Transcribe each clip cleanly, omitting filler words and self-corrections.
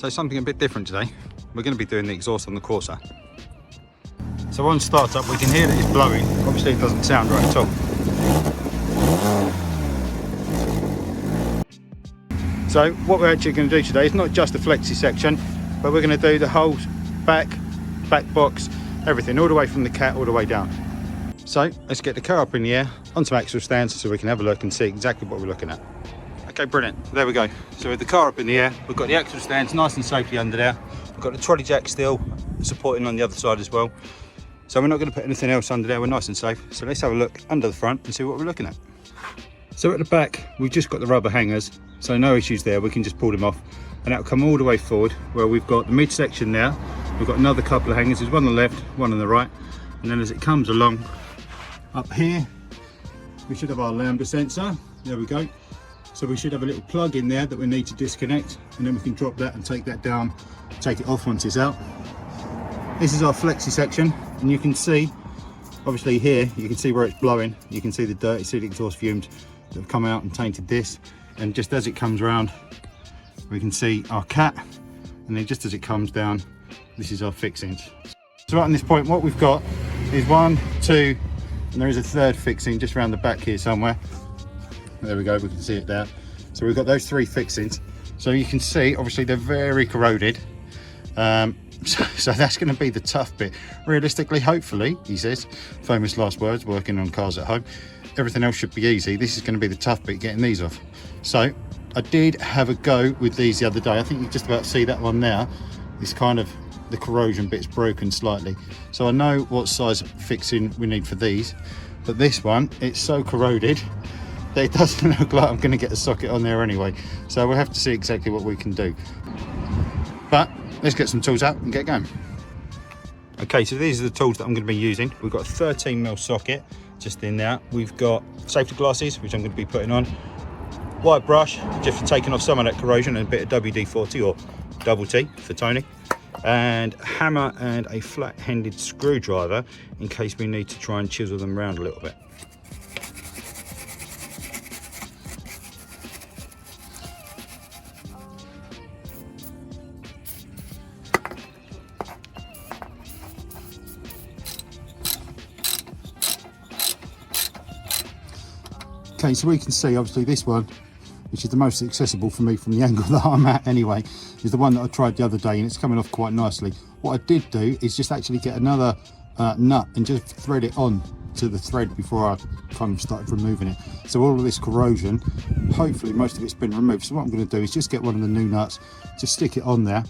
So something a bit different today. We're going to be doing the exhaust on the Corsa. So on startup we can hear that it's blowing. Obviously it doesn't sound right at all. So what we're actually going to do today is not just the flexi section, but we're going to do the whole back box, everything, all the way from the cat all the way down. So let's get the car up in the air on some axle stands so we can have a look and see exactly what we're looking at. Okay, brilliant. There we go. So with the car up in the air, we've got the axle stands nice and safely under there. We've got the trolley jack still supporting on the other side as well. So we're not going to put anything else under there. We're nice and safe. So let's have a look under the front and see what we're looking at. So at the back, we've just got the rubber hangers. So no issues there. We can just pull them off and that'll come all the way forward where we've got the midsection now. We've got another couple of hangers. There's one on the left, one on the right. And then as it comes along up here, we should have our Lambda sensor. There we go. So we should have a little plug in there that we need to disconnect, and then we can drop that and take that down, take it off once it's out. This is our flexi section, and you can see, obviously here, you can see where it's blowing. You can see the dirty see the exhaust fumes that have come out and tainted this. And just as it comes around, we can see our cat, and then just as it comes down, this is our fixings. So right on this point, what we've got is 1, 2, and there is a third fixing just around the back here somewhere. There we go, we can see it there. So we've got those 3 fixings. So you can see, obviously they're very corroded. So that's going to be the tough bit. Realistically, hopefully, he says, famous last words, working on cars at home, everything else should be easy. This is going to be the tough bit, getting these off. So I did have a go with these the other day. I think you just about see that one now. This kind of, the corrosion bit's broken slightly. So I know what size fixing we need for these. But this one, it's so corroded that it doesn't look like I'm going to get a socket on there anyway. So we'll have to see exactly what we can do. But let's get some tools out and get going. Okay, so these are the tools that I'm going to be using. We've got a 13mm socket just in there. We've got safety glasses, which I'm going to be putting on. White brush, just for taking off some of that corrosion, and a bit of WD-40 or double T for Tony. And a hammer and a flat-handed screwdriver in case we need to try and chisel them around a little bit. Okay, so we can see obviously this one, which is the most accessible for me from the angle that I'm at anyway, is the one that I tried the other day, and it's coming off quite nicely. What I did do is just actually get another nut and just thread it on to the thread before I kind of started removing it. So all of this corrosion, hopefully most of it's been removed. So what I'm going to do is just get one of the new nuts, just stick it on there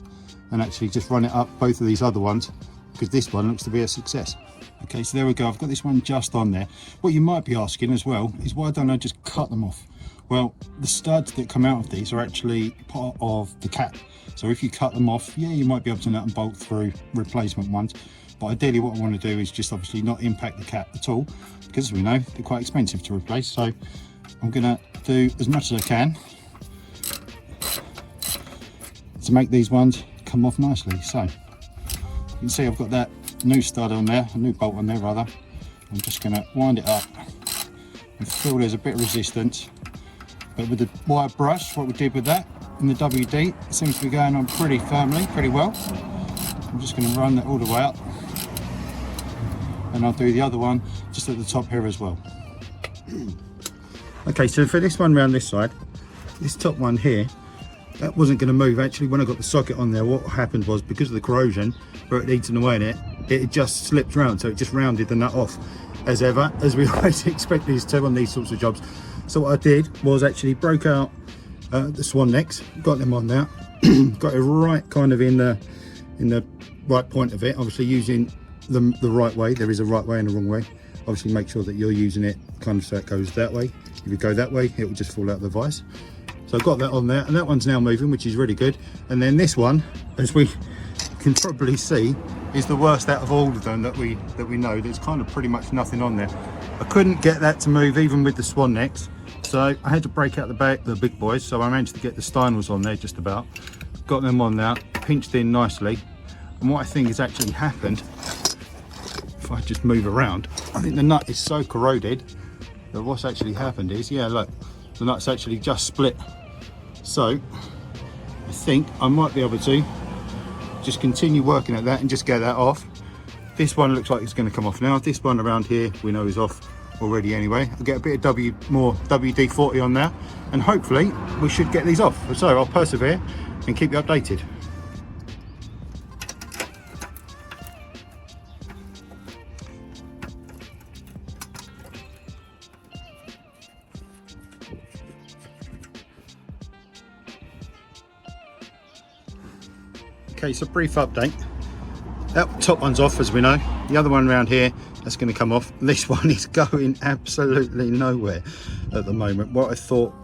and actually just run it up both of these other ones, because this one looks to be a success. Okay, so there we go. I've got this one just on there. What you might be asking as well is why don't I just cut them off? Well, the studs that come out of these are actually part of the cat. So if you cut them off, yeah, you might be able to nut and bolt through replacement ones. But ideally what I want to do is just obviously not impact the cat at all, because as we know, they're quite expensive to replace. So I'm going to do as much as I can to make these ones come off nicely. So you can see I've got that new stud on there, a new bolt on there rather. I'm just going to wind it up and feel there's a bit of resistance, but with the wire brush, what we did with that and the WD, it seems to be going on pretty firmly, pretty well. I'm just going to run that all the way up, and I'll do the other one just at the top here as well. Okay, so for this one round this side, this top one here, that wasn't going to move. Actually, when I got the socket on there, what happened was, because of the corrosion where it eaten away in it, it just slipped round, so it just rounded the nut off, as ever, as we always expect these to on these sorts of jobs. So what I did was actually broke out the swan necks, got them on there, got it right kind of in the right point of it, obviously using them the right way. There is a right way and a wrong way. Obviously make sure that you're using it kind of so it goes that way. If you go that way, it will just fall out of the vise. So I've got that on there, and that one's now moving, which is really good. And then this one, as we can probably see, is the worst out of all of them that we know. There's kind of pretty much nothing on there. I couldn't get that to move even with the swan necks, so I had to break out the big boys. So I managed to get the Steiners on there just about, got them on there, pinched in nicely. And what I think has actually happened, if I just move around, I think the nut is so corroded that what's actually happened is, yeah, look, the nut's actually just split. So I think I might be able to just continue working at that and just get that off. This one looks like it's going to come off now. This one around here we know is off already anyway. I'll get a bit of more WD-40 on there, and hopefully we should get these off. So I'll persevere and keep you updated. Okay, so brief update. That top one's off, as we know. The other one around here, that's going to come off. This one is going absolutely nowhere at the moment. What I thought,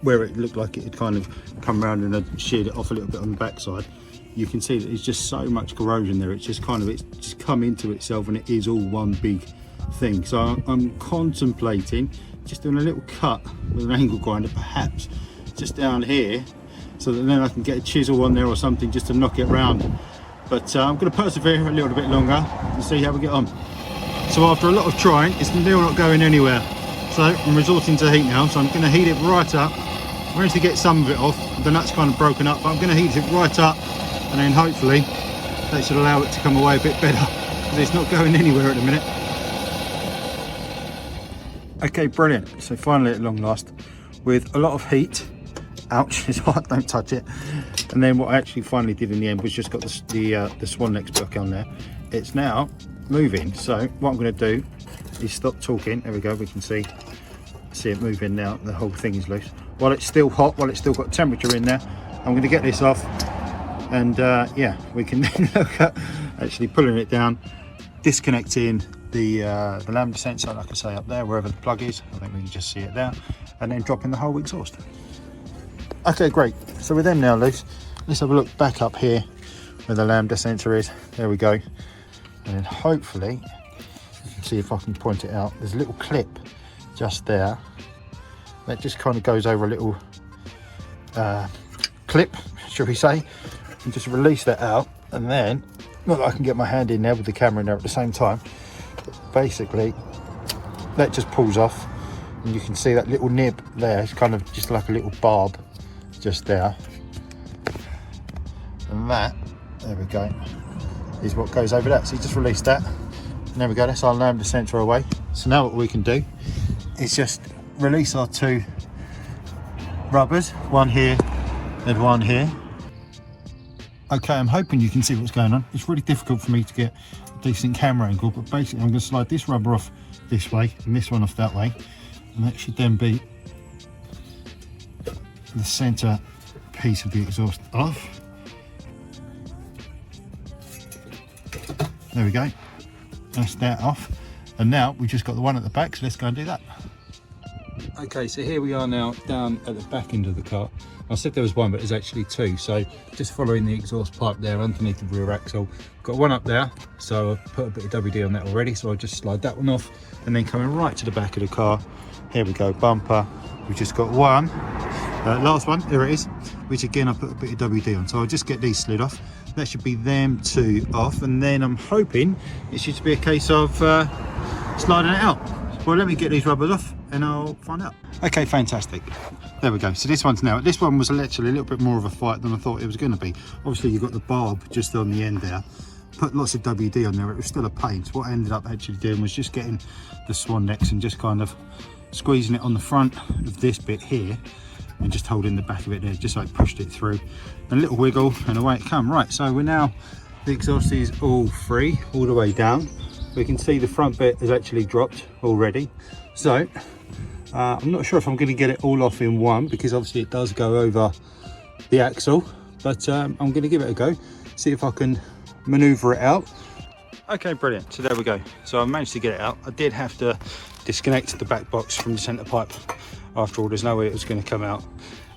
where it looked like it had kind of come around and had sheared it off a little bit on the backside, you can see that there's just so much corrosion there. It's just come into itself, and it is all one big thing. So I'm contemplating just doing a little cut with an angle grinder, perhaps just down here, so that then I can get a chisel on there or something just to knock it round. But I'm going to persevere a little bit longer and see how we get on. So after a lot of trying, it's still not going anywhere. So I'm resorting to heat now. So I'm going to heat it right up. I'm going to get some of it off. The nut's kind of broken up, but I'm going to heat it right up, and then hopefully that should allow it to come away a bit better, because it's not going anywhere at the minute. Okay, brilliant. So finally, at long last, with a lot of heat. Ouch, it's hot, don't touch it. And then what I actually finally did in the end was just got the swan next book on there. It's now moving. So what I'm going to do is stop talking. There we go, we can see it moving now. The whole thing is loose. While it's still hot, while it's still got temperature in there, I'm going to get this off. And yeah, we can then look at actually pulling it down, disconnecting the Lambda sensor, like I say, up there, wherever the plug is. I think we can just see it there. And then dropping the whole exhaust. Okay, great. So with them now loose, let's have a look back up here where the Lambda sensor is. There we go. And then hopefully, you can see if I can point it out. There's a little clip just there that just kind of goes over a little clip, shall we say, and just release that out. And then, not that I can get my hand in there with the camera in there at the same time, but basically that just pulls off, and you can see that little nib there. It's kind of just like a little barb just there, and that, there we go, is what goes over that. So you just release that, and there we go, that's our Lambda sensor away. So now what we can do is just release our two rubbers, one here and one here. Okay, I'm hoping you can see what's going on. It's really difficult for me to get a decent camera angle, but basically I'm going to slide this rubber off this way and this one off that way, and that should then be the center piece of the exhaust off. There we go, that's that off. And now we've just got the one at the back, so let's go and do that. Okay, so here we are now down at the back end of the car. I said there was one, but there's actually two. So just following the exhaust pipe there underneath the rear axle. Got one up there, so I've put a bit of WD on that already, so I'll just slide that one off, and then coming right to the back of the car, here we go, bumper. We've just got one, last one, there it is, which again I put a bit of WD on. So I'll just get these slid off. That should be them two off, and then I'm hoping it should be a case of sliding it out. Well, let me get these rubbers off and I'll find out. Okay, fantastic. There we go. So this one's now, this one was literally a little bit more of a fight than I thought it was going to be. Obviously you've got the barb just on the end there. Put lots of WD on there, it was still a pain. So what I ended up actually doing was just getting the swan necks and just kind of squeezing it on the front of this bit here and just holding the back of it there, just so I pushed it through. A little wiggle and away it come. Right, so we're now, the exhaust is all free, all the way down. We can see the front bit has actually dropped already. So I'm not sure if I'm going to get it all off in one, because obviously it does go over the axle, but I'm going to give it a go, see if I can maneuver it out. Okay, brilliant. So there we go. So I managed to get it out. I did have to disconnect the back box from the centre pipe. After all, there's no way it was going to come out.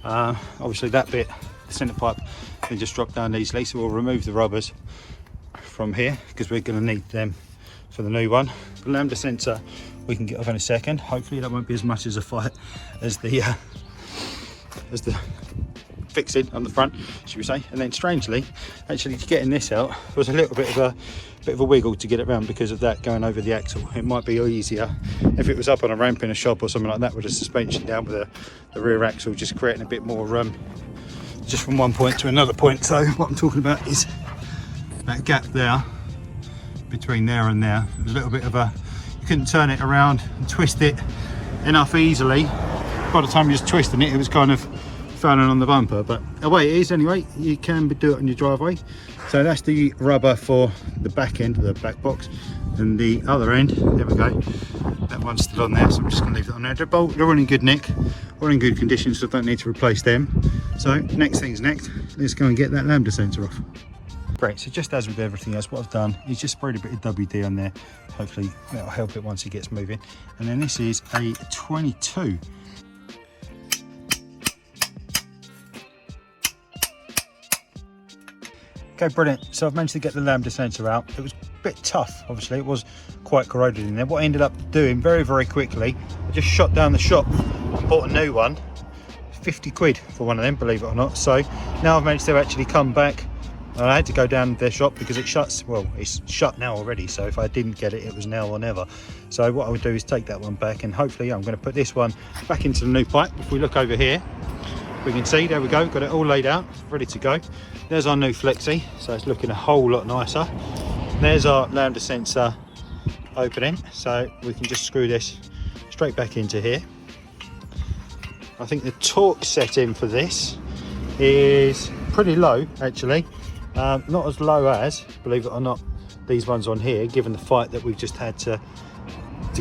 Obviously that bit, the centre pipe, can just drop down easily, so we'll remove the rubbers from here because we're going to need them for the new one. The Lambda sensor we can get off in a second. Hopefully that won't be as much as a fight as the fixing on the front, should we say. And then strangely, actually getting this out was a little bit of a wiggle to get it around because of that going over the axle. It might be easier if it was up on a ramp in a shop or something like that with a suspension down with the rear axle, just creating a bit more just from one point to another point. So what I'm talking about is that gap there, between there and there. There's a little bit of a, you couldn't turn it around and twist it enough easily. By the time you're just twisting it, it was kind of fouling on the bumper, but away it is anyway. You can do it on your driveway. So that's the rubber for the back end of the back box, and the other end, there we go, that one's still on there, so I'm just going to leave it on there. They're all in good nick, all in good condition, so I don't need to replace them. So next thing's next, let's go and get that lambda sensor off. Great, so just as with everything else, what I've done is just sprayed a bit of WD on there. Hopefully that'll help it once it gets moving. And then this is a 22. Okay, brilliant. So I've managed to get the lambda sensor out. It was a bit tough, obviously. It was quite corroded in there. What I ended up doing very, very quickly, I just shot down the shop and bought a new one. 50 quid for one of them, believe it or not. So now I've managed to actually come back. I had to go down their shop because it shuts, well, it's shut now already, so if I didn't get it, it was now or never. So what I would do is take that one back, and hopefully I'm going to put this one back into the new pipe. If we look over here, we can see, there we go, got it all laid out, ready to go. There's our new flexi, so it's looking a whole lot nicer. There's our lambda sensor opening, so we can just screw this straight back into here. I think the torque setting for this is pretty low, actually. Not as low as, believe it or not, these ones on here, given the fight that we've just had to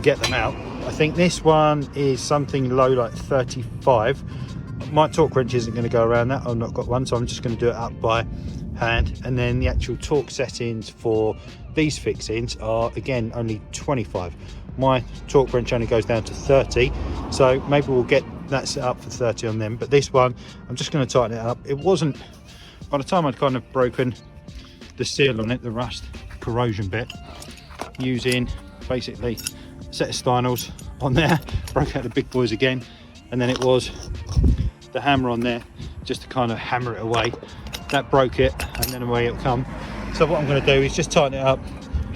get them out. I think this one is something low, like 35. My torque wrench isn't going to go around that. I've not got one, so I'm just going to do it up by hand. And then the actual torque settings for these fixings are, again, only 25. My torque wrench only goes down to 30, so maybe we'll get that set up for 30 on them. But this one, I'm just going to tighten it up. It wasn't, by the time I'd kind of broken the seal on it, the rust corrosion bit, using basically a set of stynels on there, broke out the big boys again, and then it was the hammer on there just to kind of hammer it away. That broke it, and then away it'll come. So what I'm going to do is just tighten it up.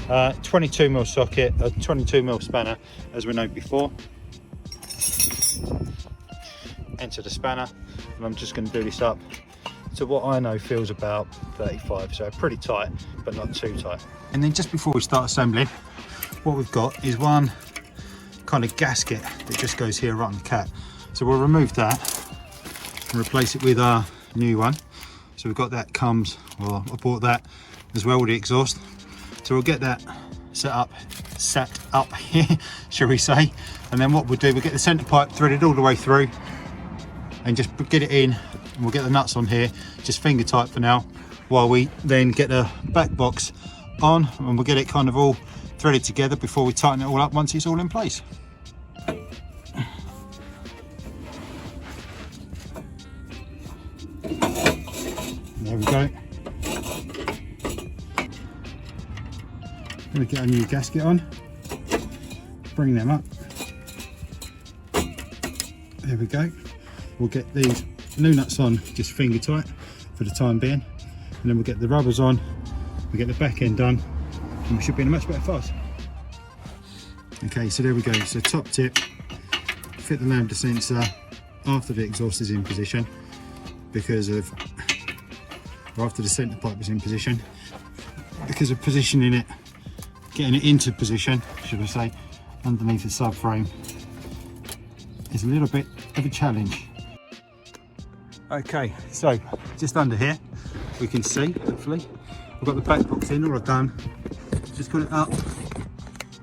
22mm socket, a 22mm spanner, as we know before. Enter the spanner, and I'm just going to do this up to what I know feels about 35, so pretty tight, but not too tight. And then just before we start assembling, what we've got is one kind of gasket that just goes here right on the cat. So we'll remove that and replace it with our new one. So we've got that comes, well, I bought that as well with the exhaust. So we'll get that set up here, shall we say. And then what we'll do, we'll get the centre pipe threaded all the way through and just get it in. And we'll get the nuts on here, just finger tight for now, while we then get the back box on, and we'll get it kind of all threaded together before we tighten it all up once it's all in place. There we go. Going to get a new gasket on, bring them up. There we go. We'll get these new nuts on just finger tight for the time being, and then we'll get the rubbers on, we'll get the back end done, and we should be in a much better fast. Okay, so there we go. So top tip, fit the lambda sensor after the exhaust is in position, because of, or after the centre pipe is in position, because of positioning it, getting it into position, should I say, underneath the subframe is a little bit of a challenge. Okay, so just under here we can see, hopefully, I've got the back box in. All I've done is just put it up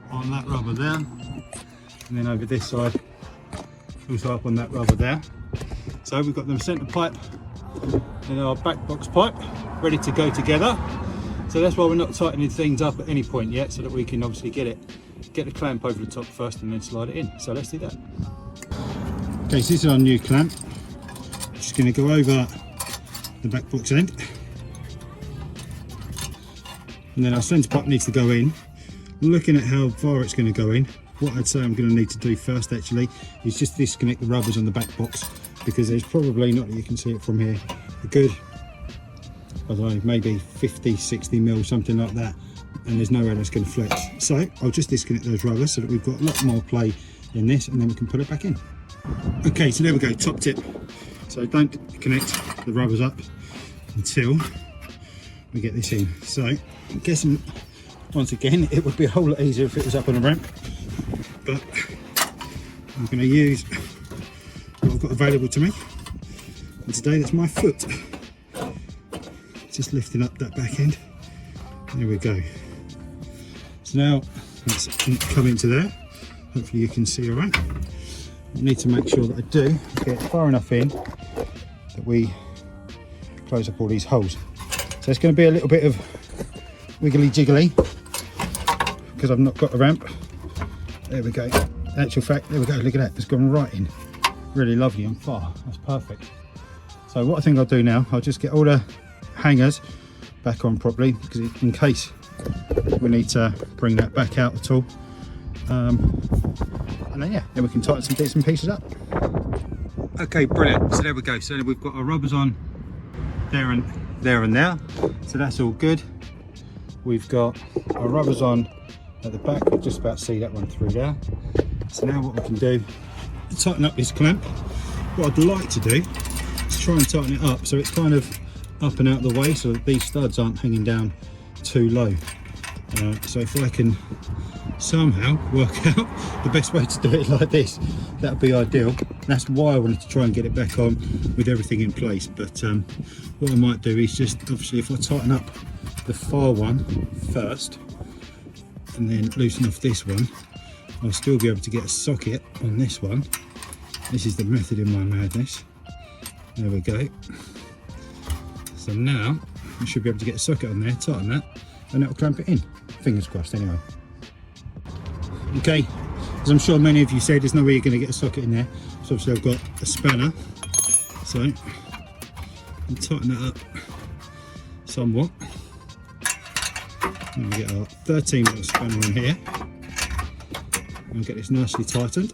on that rubber there, and then over this side also up on that rubber there. So we've got the centre pipe and our back box pipe ready to go together. So that's why we're not tightening things up at any point yet, so that we can obviously get the clamp over the top first and then slide it in. So let's do that. Okay, so this is our new clamp. Just going to go over the back box end, and then our centre pipe needs to go in. Looking at how far it's going to go in, what I'd say I'm going to need to do first actually is just disconnect the rubbers on the back box, because there's probably, not that you can see it from here, a good, I don't know, maybe 50-60 mil, something like that, and there's nowhere that's going to flex. So I'll just disconnect those rubbers so that we've got a lot more play in this, and then we can put it back in. Okay, so there we go, top tip. So don't connect the rubbers up until we get this in. So I'm guessing once again it would be a whole lot easier if it was up on a ramp, but I'm going to use what I've got available to me, and today that's my foot. Just lifting up that back end. There we go. So now let's come into there. Hopefully you can see all right. I need to make sure that I do get far enough in that we close up all these holes. So it's going to be a little bit of wiggly jiggly because I've not got a ramp. There we go. In actual fact, there we go, look at that, it's gone right in. Really lovely and far, that's perfect. So what I think I'll do now, I'll just get all the hangers back on properly, because in case we need to bring that back out at all. And then yeah, then we can tighten some bits and pieces up. Okay, brilliant. So there we go. So we've got our rubbers on there and now. So that's all good. We've got our rubbers on at the back. We'll just about see that one through there. So now what we can do is tighten up this clamp. What I'd like to do is try and tighten it up so it's kind of up and out of the way, so that these studs aren't hanging down too low. So if I can somehow work out the best way to do it like this, that would be ideal. That's why I wanted to try and get it back on with everything in place. But what I might do is just, obviously, if I tighten up the far one first and then loosen off this one, I'll still be able to get a socket on this one. This is the method in my madness. There we go. So now I should be able to get a socket on there, tighten that, and that'll clamp it in. Fingers crossed anyway. Okay, as I'm sure many of you said, there's no way you're going to get a socket in there. So obviously I've got a spanner. So I'll tighten that up somewhat. And we get our 13mm spanner in here. And get this nicely tightened.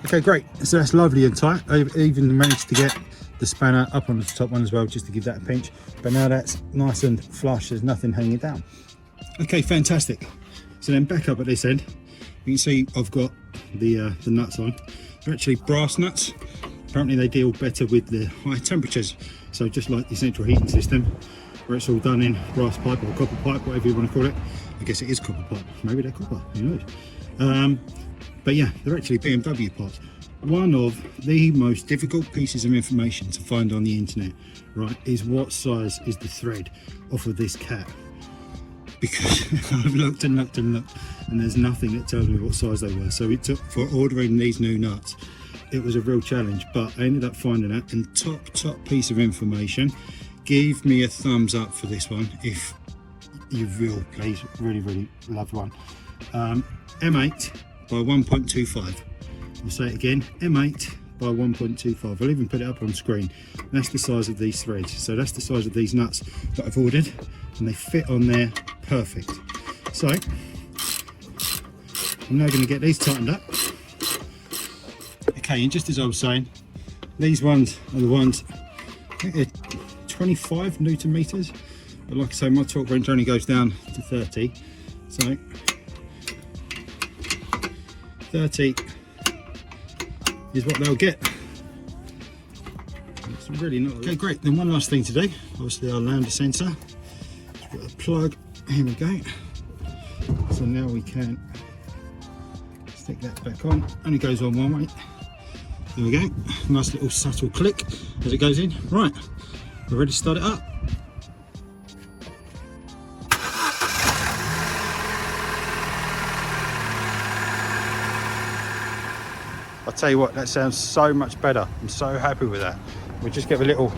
Okay, great. So that's lovely and tight. I've even managed to get the spanner up on the top one as well, just to give that a pinch. But now that's nice and flush, there's nothing hanging down. Okay, fantastic. So then back up at this end, you can see I've got the nuts on. They're actually brass nuts. Apparently they deal better with the high temperatures. So just like the central heating system, where it's all done in brass pipe or copper pipe, whatever you want to call it. I guess it is copper pipe, maybe they're copper, who knows. But yeah, they're actually BMW parts. One of the most difficult pieces of information to find on the internet, right, is what size is the thread off of this cat. Because I've looked and looked and looked, and there's nothing that tells me what size they were. So it took, for ordering these new nuts, it was a real challenge, but I ended up finding that. And top piece of information, give me a thumbs up for this one if you will, please. Really love one. M8 by 1.25. I'll say it again, M8 by 1.25. I'll even put it up on screen. That's the size of these threads. So that's the size of these nuts that I've ordered, and they fit on there perfect. So I'm now going to get these tightened up. Okay, and just as I was saying, these ones are the ones, I think they're 25 Newton meters, but like I say, my torque wrench only goes down to 30. So 30 is what they'll get. It's really not. Okay, great. Then one last thing to do, obviously our lambda sensor. Just got a plug. Here we go. So now we can stick that back on. Only goes on one way. There we go. Nice little subtle click as it goes in. Right, we're ready to start it up. I'll tell you what, that sounds so much better. I'm so happy with that. We just give a little,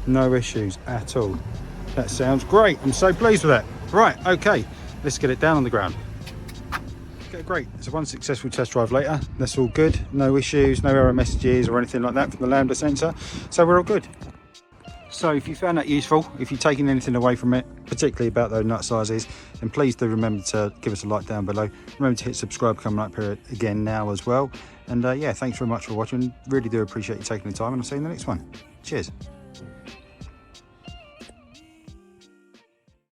no issues at all. That sounds great. I'm so pleased with that. Right, okay, let's get it down on the ground. Okay, great. So one successful test drive later. That's all good. No issues, no error messages or anything like that from the Lambda sensor. So we're all good. So if you found that useful, if you're taking anything away from it, particularly about those nut sizes, then please do remember to give us a like down below. Remember to hit subscribe coming up here again now as well. And yeah, thanks very much for watching. Really do appreciate you taking the time, and I'll see you in the next one. Cheers.